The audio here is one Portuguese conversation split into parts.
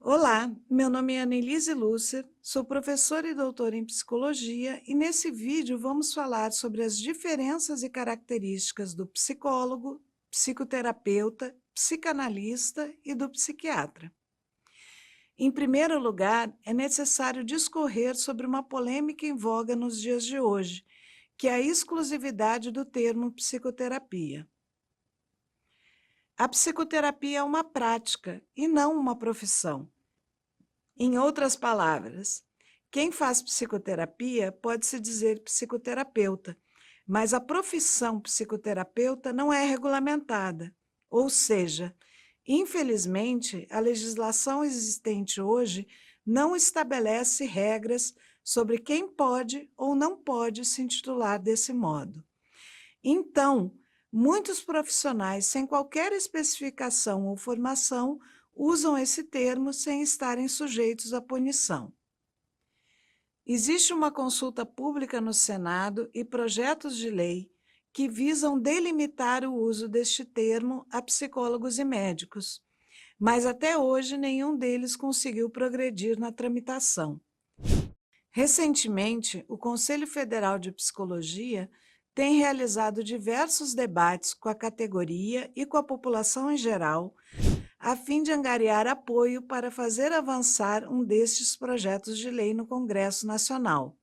Olá, meu nome é Annelise Lusser, sou professora e doutora em psicologia e nesse vídeo vamos falar sobre as diferenças e características do psicólogo, psicoterapeuta, psicanalista e do psiquiatra. Em primeiro lugar, é necessário discorrer sobre uma polêmica em voga nos dias de hoje, que é a exclusividade do termo psicoterapia. A psicoterapia é uma prática e não uma profissão. Em outras palavras, quem faz psicoterapia pode se dizer psicoterapeuta, mas a profissão psicoterapeuta não é regulamentada, ou seja, infelizmente, a legislação existente hoje não estabelece regras sobre quem pode ou não pode se intitular desse modo. Então, muitos profissionais sem qualquer especificação ou formação usam esse termo sem estarem sujeitos à punição. Existe uma consulta pública no Senado e projetos de lei que visam delimitar o uso deste termo a psicólogos e médicos, mas até hoje nenhum deles conseguiu progredir na tramitação. Recentemente, o Conselho Federal de Psicologia tem realizado diversos debates com a categoria e com a população em geral, a fim de angariar apoio para fazer avançar um destes projetos de lei no Congresso Nacional,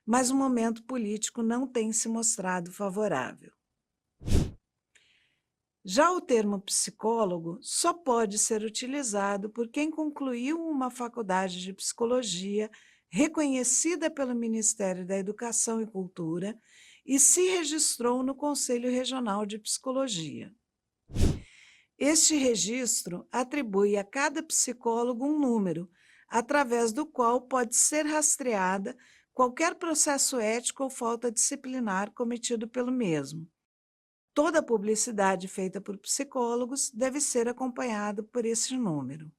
mas o momento político não tem se mostrado favorável. Já o termo psicólogo só pode ser utilizado por quem concluiu uma faculdade de psicologia reconhecida pelo Ministério da Educação e Cultura e se registrou no Conselho Regional de Psicologia. Este registro atribui a cada psicólogo um número, através do qual pode ser rastreada qualquer processo ético ou falta disciplinar cometido pelo mesmo. Toda publicidade feita por psicólogos deve ser acompanhada por esse número.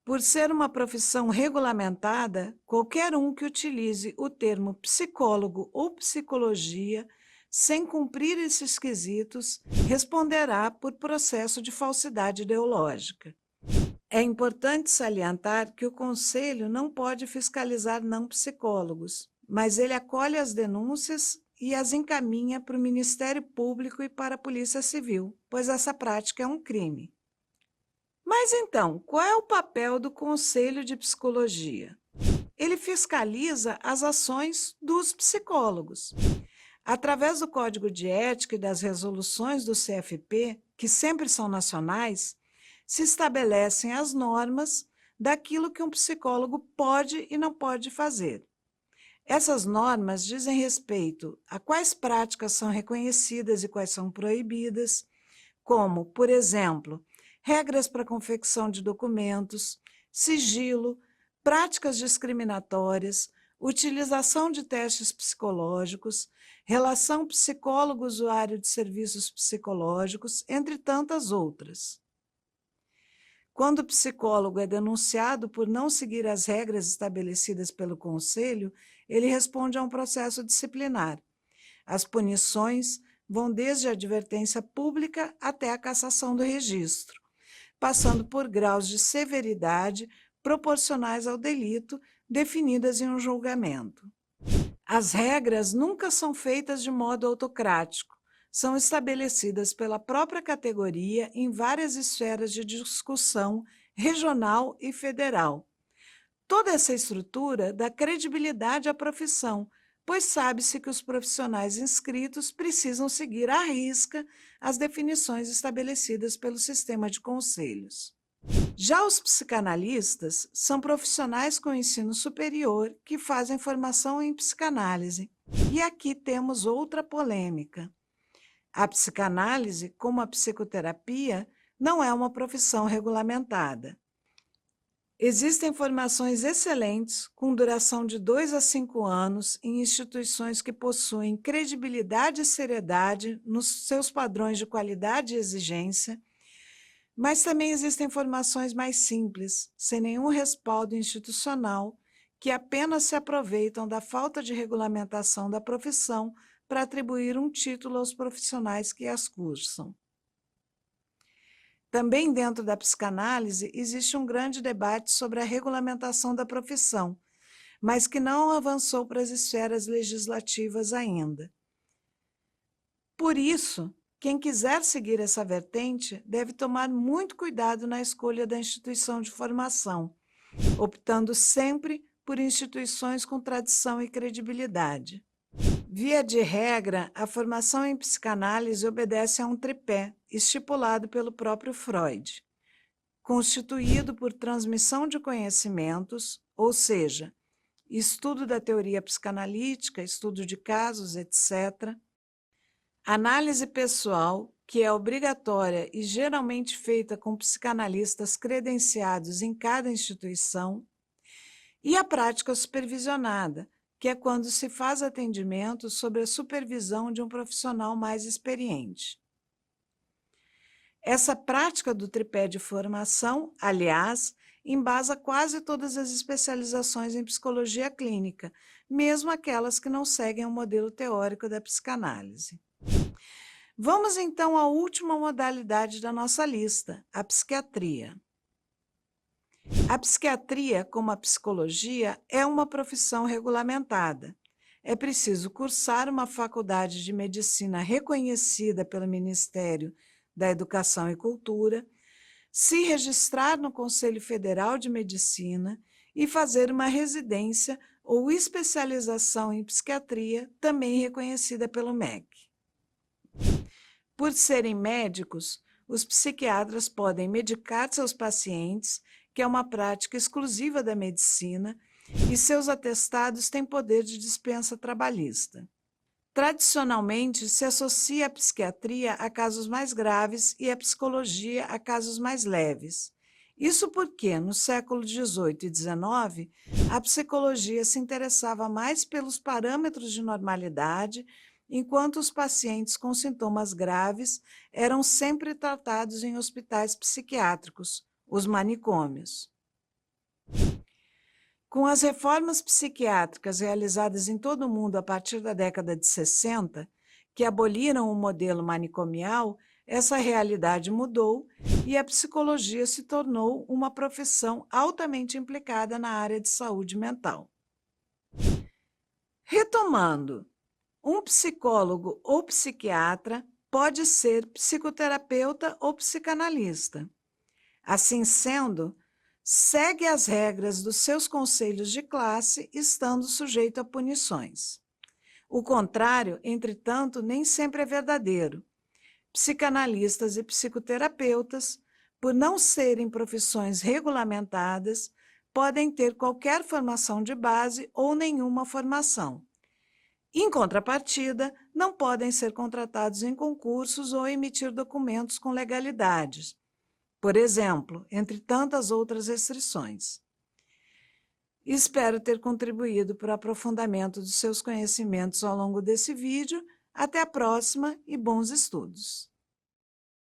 Por ser uma profissão regulamentada, qualquer um que utilize o termo psicólogo ou psicologia sem cumprir esses quesitos, responderá por processo de falsidade ideológica. É importante salientar que o Conselho não pode fiscalizar não psicólogos, mas ele acolhe as denúncias e as encaminha para o Ministério Público e para a Polícia Civil, pois essa prática é um crime. Mas então, qual é o papel do Conselho de Psicologia? Ele fiscaliza as ações dos psicólogos. Através do Código de Ética e das resoluções do CFP, que sempre são nacionais, se estabelecem as normas daquilo que um psicólogo pode e não pode fazer. Essas normas dizem respeito a quais práticas são reconhecidas e quais são proibidas, como, por exemplo, regras para confecção de documentos, sigilo, práticas discriminatórias, utilização de testes psicológicos, relação psicólogo-usuário de serviços psicológicos, entre tantas outras. Quando o psicólogo é denunciado por não seguir as regras estabelecidas pelo Conselho, ele responde a um processo disciplinar. As punições vão desde a advertência pública até a cassação do registro, passando por graus de severidade proporcionais ao delito definidas em um julgamento. As regras nunca são feitas de modo autocrático, são estabelecidas pela própria categoria em várias esferas de discussão regional e federal. Toda essa estrutura dá credibilidade à profissão, pois sabe-se que os profissionais inscritos precisam seguir à risca as definições estabelecidas pelo sistema de conselhos. Já os psicanalistas são profissionais com ensino superior que fazem formação em psicanálise. E aqui temos outra polêmica. A psicanálise, como a psicoterapia, não é uma profissão regulamentada. Existem formações excelentes, com duração de 2 a 5 anos, em instituições que possuem credibilidade e seriedade nos seus padrões de qualidade e exigência, mas também existem formações mais simples, sem nenhum respaldo institucional, que apenas se aproveitam da falta de regulamentação da profissão para atribuir um título aos profissionais que as cursam. Também dentro da psicanálise existe um grande debate sobre a regulamentação da profissão, mas que não avançou para as esferas legislativas ainda. Por isso, quem quiser seguir essa vertente deve tomar muito cuidado na escolha da instituição de formação, optando sempre por instituições com tradição e credibilidade. Via de regra, a formação em psicanálise obedece a um tripé estipulado pelo próprio Freud, constituído por transmissão de conhecimentos, ou seja, estudo da teoria psicanalítica, estudo de casos, etc., análise pessoal, que é obrigatória e geralmente feita com psicanalistas credenciados em cada instituição, e a prática supervisionada, que é quando se faz atendimento sob a supervisão de um profissional mais experiente. Essa prática do tripé de formação, aliás, embasa quase todas as especializações em psicologia clínica, mesmo aquelas que não seguem o modelo teórico da psicanálise. Vamos então à última modalidade da nossa lista, a psiquiatria. A psiquiatria, como a psicologia, é uma profissão regulamentada. É preciso cursar uma faculdade de medicina reconhecida pelo Ministério da Educação e Cultura, se registrar no Conselho Federal de Medicina e fazer uma residência ou especialização em psiquiatria, também reconhecida pelo MEC. Por serem médicos, os psiquiatras podem medicar seus pacientes, que é uma prática exclusiva da medicina, e seus atestados têm poder de dispensa trabalhista. Tradicionalmente, se associa a psiquiatria a casos mais graves e a psicologia a casos mais leves. Isso porque, no século XVIII e XIX, a psicologia se interessava mais pelos parâmetros de normalidade, enquanto os pacientes com sintomas graves eram sempre tratados em hospitais psiquiátricos, os manicômios. Com as reformas psiquiátricas realizadas em todo o mundo a partir da década de 60, que aboliram o modelo manicomial, essa realidade mudou e a psicologia se tornou uma profissão altamente implicada na área de saúde mental. Retomando, um psicólogo ou psiquiatra pode ser psicoterapeuta ou psicanalista. Assim sendo, segue as regras dos seus conselhos de classe, estando sujeito a punições. O contrário, entretanto, nem sempre é verdadeiro. Psicanalistas e psicoterapeutas, por não serem profissões regulamentadas, podem ter qualquer formação de base ou nenhuma formação. Em contrapartida, não podem ser contratados em concursos ou emitir documentos com legalidades, por exemplo, entre tantas outras restrições. Espero ter contribuído para o aprofundamento dos seus conhecimentos ao longo desse vídeo. Até a próxima e bons estudos!